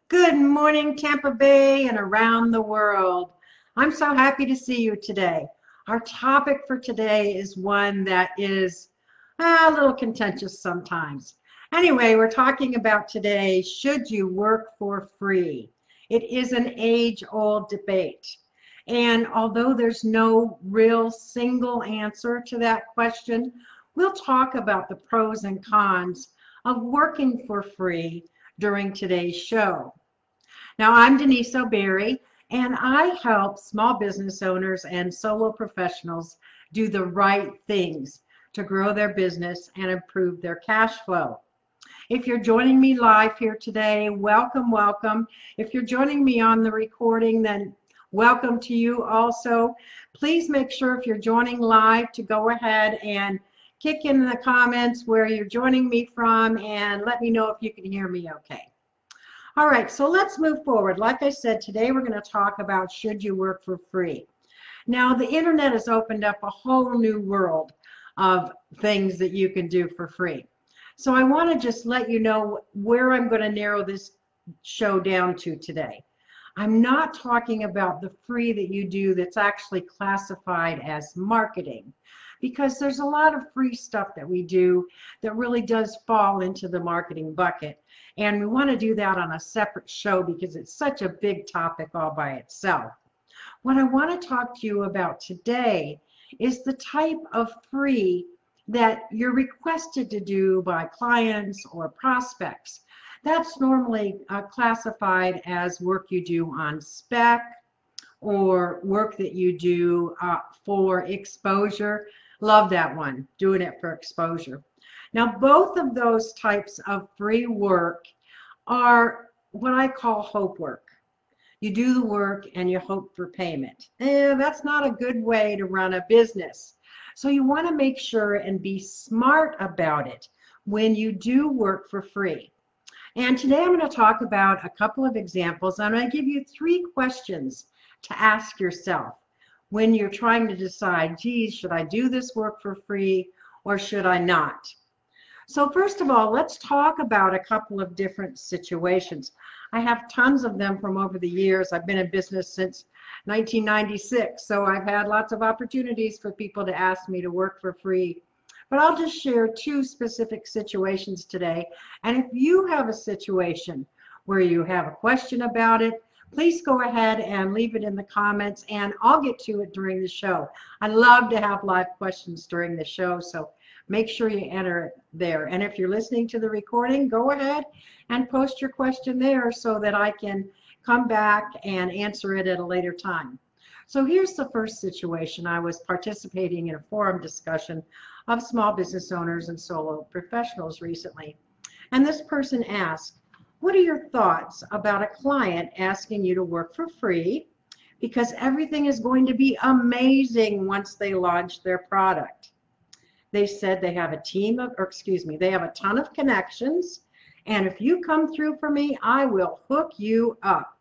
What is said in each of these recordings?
Good morning, Tampa Bay and around the world. I'm so happy to see you today. Our topic for today is one that is a little contentious sometimes. Anyway, we're talking about today, should you work for free? It is an age-old debate. And although there's no real single answer to that question, we'll talk about the pros and cons of working for free during today's show. Now, I'm Denise O'Berry, and I help small business owners and solo professionals do the right things to grow their business and improve their cash flow. If you're joining me live here today, welcome, welcome. If you're joining me on the recording, then welcome to you also. Please make sure if you're joining live to go ahead and kick in the comments where you're joining me from and let me know if you can hear me okay. All right, so let's move forward. Like I said, today we're going to talk about should you work for free. Now, the internet has opened up a whole new world of things that you can do for free. So I want to just let you know where I'm going to narrow this show down to today. I'm not talking about the free that you do that's actually classified as marketing, because there's a lot of free stuff that we do that really does fall into the marketing bucket. And we want to do that on a separate show because it's such a big topic all by itself. What I want to talk to you about today is the type of free that you're requested to do by clients or prospects. That's normally classified as work you do on spec or work that you do for exposure. Love that one, doing it for exposure. Now, both of those types of free work are what I call hope work. You do the work and you hope for payment. That's not a good way to run a business. So you want to make sure and be smart about it when you do work for free. And today I'm going to talk about a couple of examples. I'm going to give you 3 questions to ask yourself when you're trying to decide, geez, should I do this work for free or should I not? So first of all, let's talk about a couple of different situations. I have tons of them from over the years. I've been in business since 1996, so I've had lots of opportunities for people to ask me to work for free. But I'll just share 2 specific situations today. And if you have a situation where you have a question about it, please go ahead and leave it in the comments and I'll get to it during the show. I love to have live questions during the show, so make sure you enter it there. And if you're listening to the recording, go ahead and post your question there so that I can come back and answer it at a later time. So here's the first situation. I was participating in a forum discussion of small business owners and solo professionals recently. And this person asked, what are your thoughts about a client asking you to work for free because everything is going to be amazing once they launch their product? They said they have a they have a ton of connections, and if you come through for me, I will hook you up.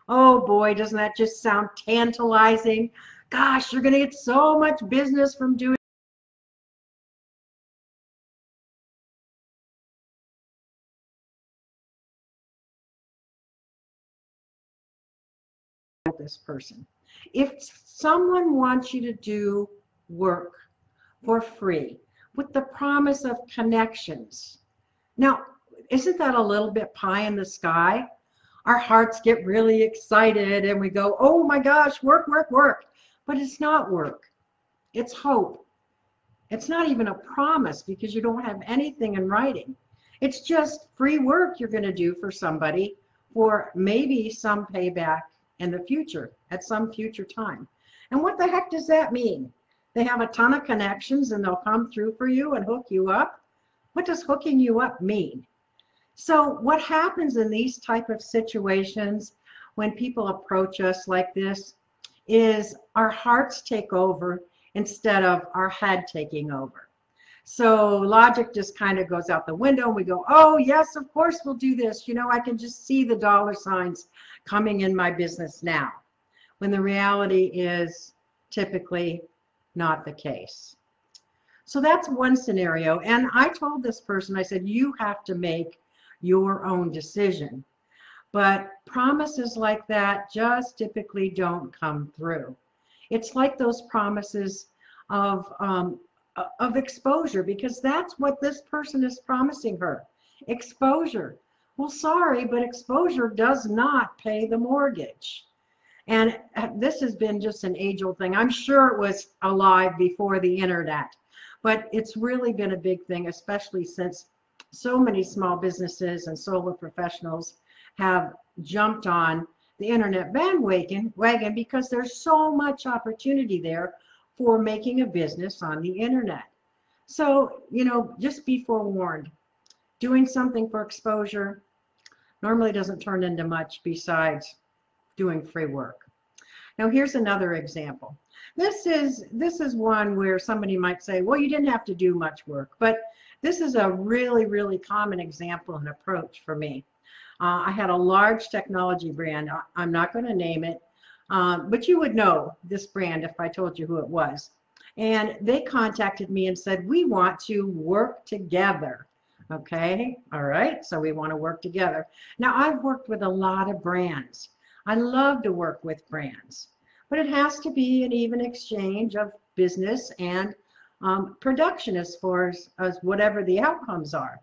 Oh boy, doesn't that just sound tantalizing? Gosh, you're going to get so much business from doing this person. If someone wants you to do work for free with the promise of connections, now, isn't that a little bit pie in the sky? Our hearts get really excited and we go, oh my gosh, work, work, work. But it's not work. It's hope. It's not even a promise because you don't have anything in writing. It's just free work you're going to do for somebody for maybe some payback in the future, at some future time. And what the heck does that mean? They have a ton of connections and they'll come through for you and hook you up? What does hooking you up mean? So what happens in these type of situations when people approach us like this is our hearts take over instead of our head taking over. So logic just kind of goes out the window and we go, oh yes, of course we'll do this. You know, I can just see the dollar signs coming in my business now, when the reality is typically not the case. So that's one scenario. And I told this person, I said, you have to make your own decision. But promises like that just typically don't come through. It's like those promises of exposure, because that's what this person is promising her. Exposure. Well, sorry, but exposure does not pay the mortgage. And this has been just an age-old thing. I'm sure it was alive before the internet, but it's really been a big thing, especially since so many small businesses and solo professionals have jumped on the internet bandwagon because there's so much opportunity there for making a business on the internet. So, just be forewarned. Doing something for exposure normally doesn't turn into much besides doing free work. Now, here's another example. This is one where somebody might say, well, you didn't have to do much work, but this is a really, really common example and approach for me. I had a large technology brand. I'm not going to name it, but you would know this brand if I told you who it was. And they contacted me and said, we want to work together. Okay, all right, so we want to work together. Now, I've worked with a lot of brands. I love to work with brands, but it has to be an even exchange of business and production as far as whatever the outcomes are.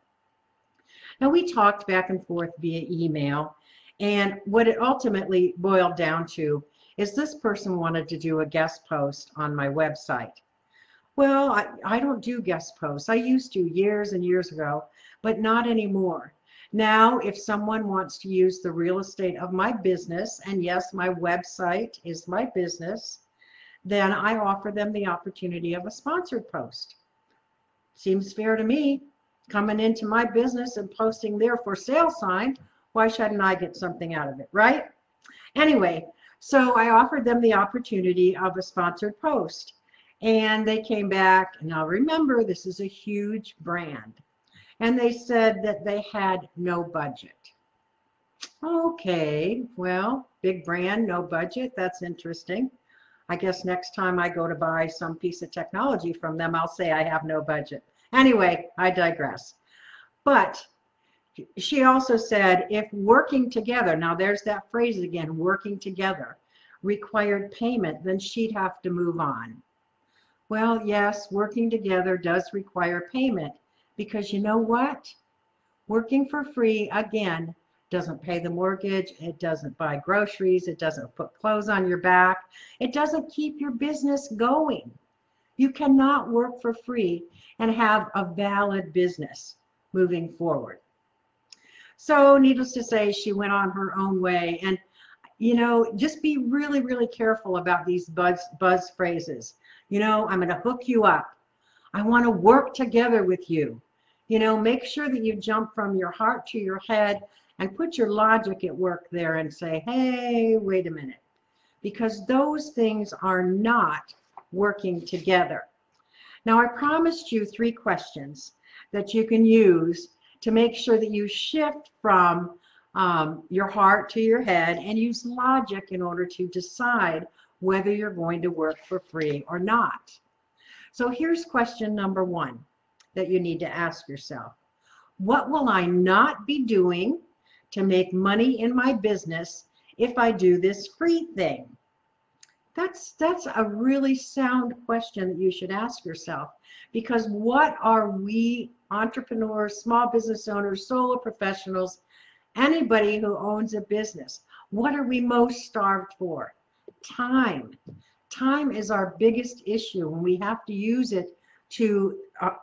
Now, we talked back and forth via email, and what it ultimately boiled down to is this person wanted to do a guest post on my website. Well, I don't do guest posts. I used to years and years ago, but not anymore. Now, if someone wants to use the real estate of my business, and yes, my website is my business, then I offer them the opportunity of a sponsored post. Seems fair to me. Coming into my business and posting their for sale sign, why shouldn't I get something out of it, right? Anyway, so I offered them the opportunity of a sponsored post, and they came back. Now remember, this is a huge brand, and they said that they had no budget. Okay, well, big brand, no budget, that's interesting. I guess next time I go to buy some piece of technology from them, I'll say I have no budget. Anyway, I digress. But she also said if working together, now there's that phrase again, working together, required payment, then she'd have to move on. Well, yes, working together does require payment, because you know what? Working for free, again, doesn't pay the mortgage, it doesn't buy groceries, it doesn't put clothes on your back, it doesn't keep your business going. You cannot work for free and have a valid business moving forward. So needless to say, she went on her own way. And just be really, really careful about these buzz phrases. I'm going to hook you up. I want to work together with you. Make sure that you jump from your heart to your head and put your logic at work there and say, hey, wait a minute. Because those things are not working together. Now, I promised you 3 questions that you can use to make sure that you shift from your heart to your head and use logic in order to decide whether you're going to work for free or not. So here's question number 1 that you need to ask yourself. What will I not be doing to make money in my business if I do this free thing? That's a really sound question that you should ask yourself, because what are we entrepreneurs, small business owners, solo professionals, anybody who owns a business, what are we most starved for? Time. Time is our biggest issue, and we have to use it to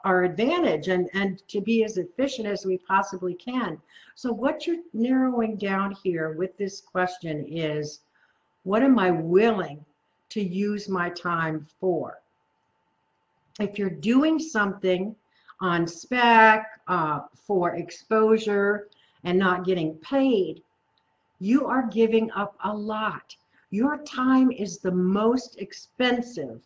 our advantage and to be as efficient as we possibly can. So what you're narrowing down here with this question is, what am I willing to use my time for? If you're doing something on spec for exposure and not getting paid, you are giving up a lot. Your time is the most expensive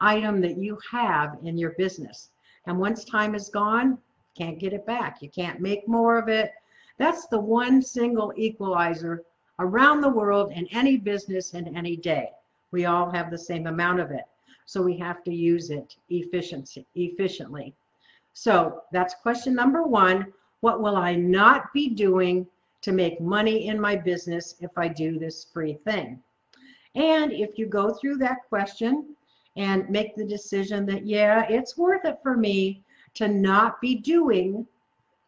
item that you have in your business. And once time is gone, can't get it back. You can't make more of it. That's the one single equalizer around the world in any business in any day. We all have the same amount of it. So we have to use it efficiently. So that's question number 1. What will I not be doing to make money in my business if I do this free thing? And if you go through that question and make the decision that, yeah, it's worth it for me to not be doing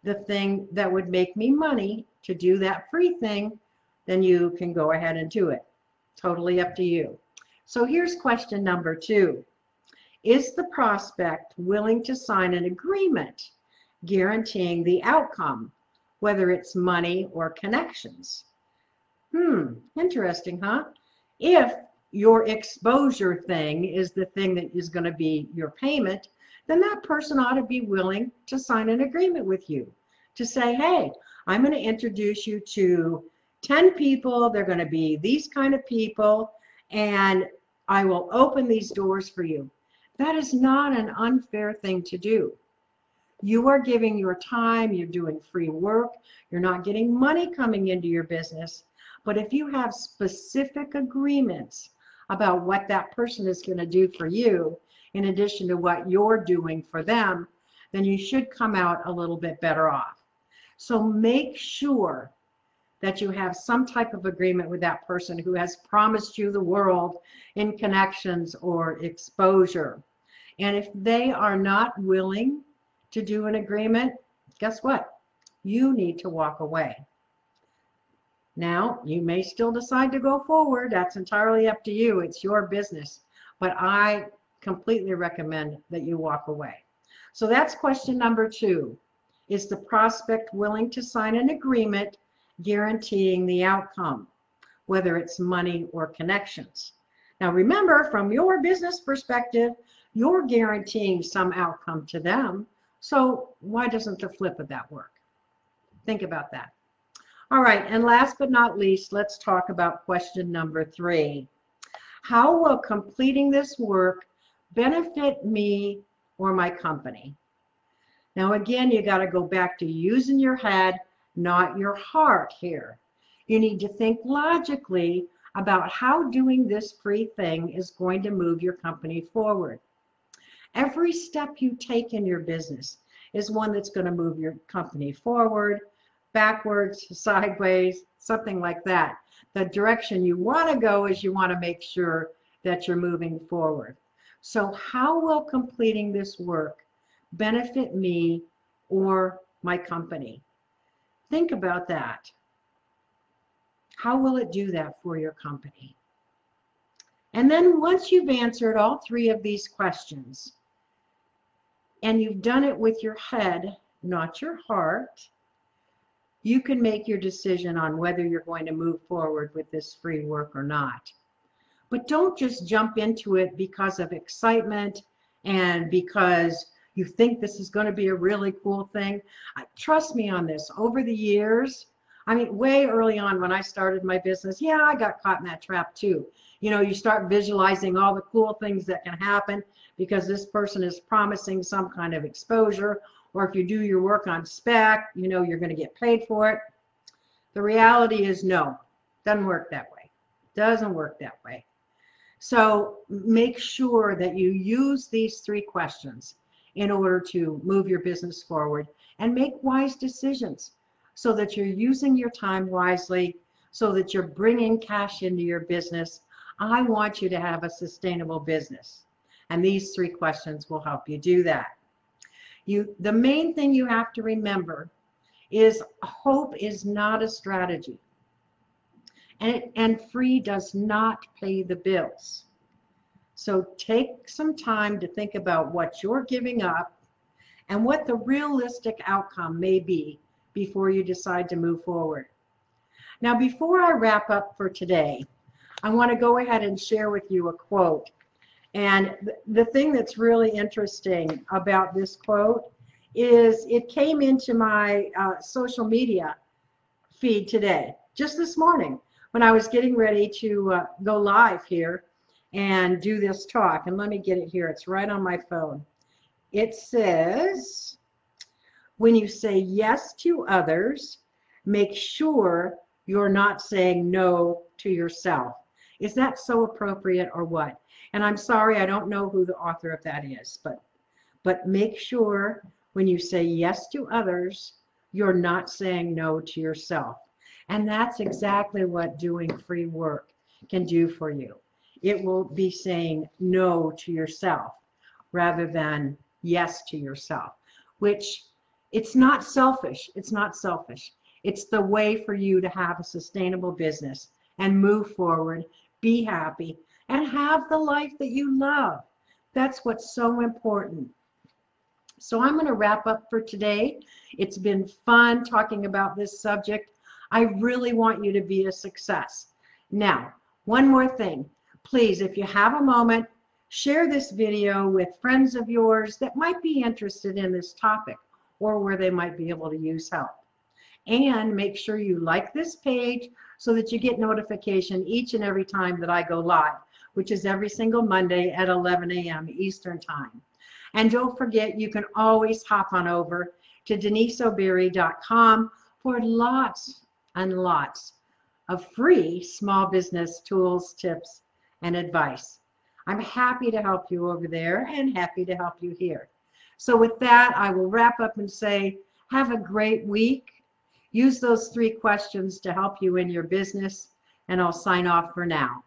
the thing that would make me money, to do that free thing, then you can go ahead and do it. Totally up to you. So here's question number 2. Is the prospect willing to sign an agreement guaranteeing the outcome, whether it's money or connections? Interesting, huh? If your exposure thing is the thing that is going to be your payment, then that person ought to be willing to sign an agreement with you to say, hey, I'm going to introduce you to 10 people. They're going to be these kind of people, and I will open these doors for you. That is not an unfair thing to do. You are giving your time, you're doing free work, you're not getting money coming into your business. But if you have specific agreements about what that person is going to do for you, in addition to what you're doing for them, then you should come out a little bit better off. So make sure that you have some type of agreement with that person who has promised you the world in connections or exposure. And if they are not willing to do an agreement, guess what? You need to walk away. Now, you may still decide to go forward. That's entirely up to you. It's your business. But I completely recommend that you walk away. So that's question number 2. Is the prospect willing to sign an agreement guaranteeing the outcome, whether it's money or connections? Now remember, from your business perspective, you're guaranteeing some outcome to them. So why doesn't the flip of that work? Think about that. All right, and last but not least, let's talk about question number 3. How will completing this work benefit me or my company? Now again, you got to go back to using your head, not your heart here. You need to think logically about how doing this free thing is going to move your company forward. Every step you take in your business is one that's going to move your company forward, backwards, sideways, something like that. The direction you want to go is you want to make sure that you're moving forward. So how will completing this work benefit me or my company? Think about that. How will it do that for your company? And then once you've answered all 3 of these questions, and you've done it with your head, not your heart, you can make your decision on whether you're going to move forward with this free work or not. But don't just jump into it because of excitement and because you think this is going to be a really cool thing. Trust me on this. Over the years, I mean, way early on when I started my business, yeah, I got caught in that trap too. You know, you start visualizing all the cool things that can happen because this person is promising some kind of exposure, or if you do your work on spec, you know you're going to get paid for it. The reality is no, doesn't work that way. Doesn't work that way. So make sure that you use these 3 questions in order to move your business forward and make wise decisions so that you're using your time wisely, so that you're bringing cash into your business. I want you to have a sustainable business. And these 3 questions will help you do that. The main thing you have to remember is hope is not a strategy. And free does not pay the bills. So take some time to think about what you're giving up and what the realistic outcome may be before you decide to move forward. Now, before I wrap up for today, I want to go ahead and share with you a quote. And the thing that's really interesting about this quote is it came into my social media feed today, just this morning, when I was getting ready to go live here and do this talk. And let me get it here. It's right on my phone. It says, when you say yes to others, make sure you're not saying no to yourself. Is that so appropriate or what? And I'm sorry, I don't know who the author of that is, but make sure when you say yes to others, you're not saying no to yourself. And that's exactly what doing free work can do for you. It will be saying no to yourself rather than yes to yourself, which it's not selfish. It's not selfish. It's the way for you to have a sustainable business and move forward, be happy, and have the life that you love. That's what's so important. So I'm going to wrap up for today. It's been fun talking about this subject. I really want you to be a success. Now, one more thing. Please, if you have a moment, share this video with friends of yours that might be interested in this topic or where they might be able to use help. And make sure you like this page so that you get notification each and every time that I go live, which is every single Monday at 11 a.m. Eastern Time. And don't forget, you can always hop on over to deniseoberry.com for lots and lots of free small business tools, tips, and advice. I'm happy to help you over there and happy to help you here. So with that, I will wrap up and say, have a great week. Use those 3 questions to help you in your business, and I'll sign off for now.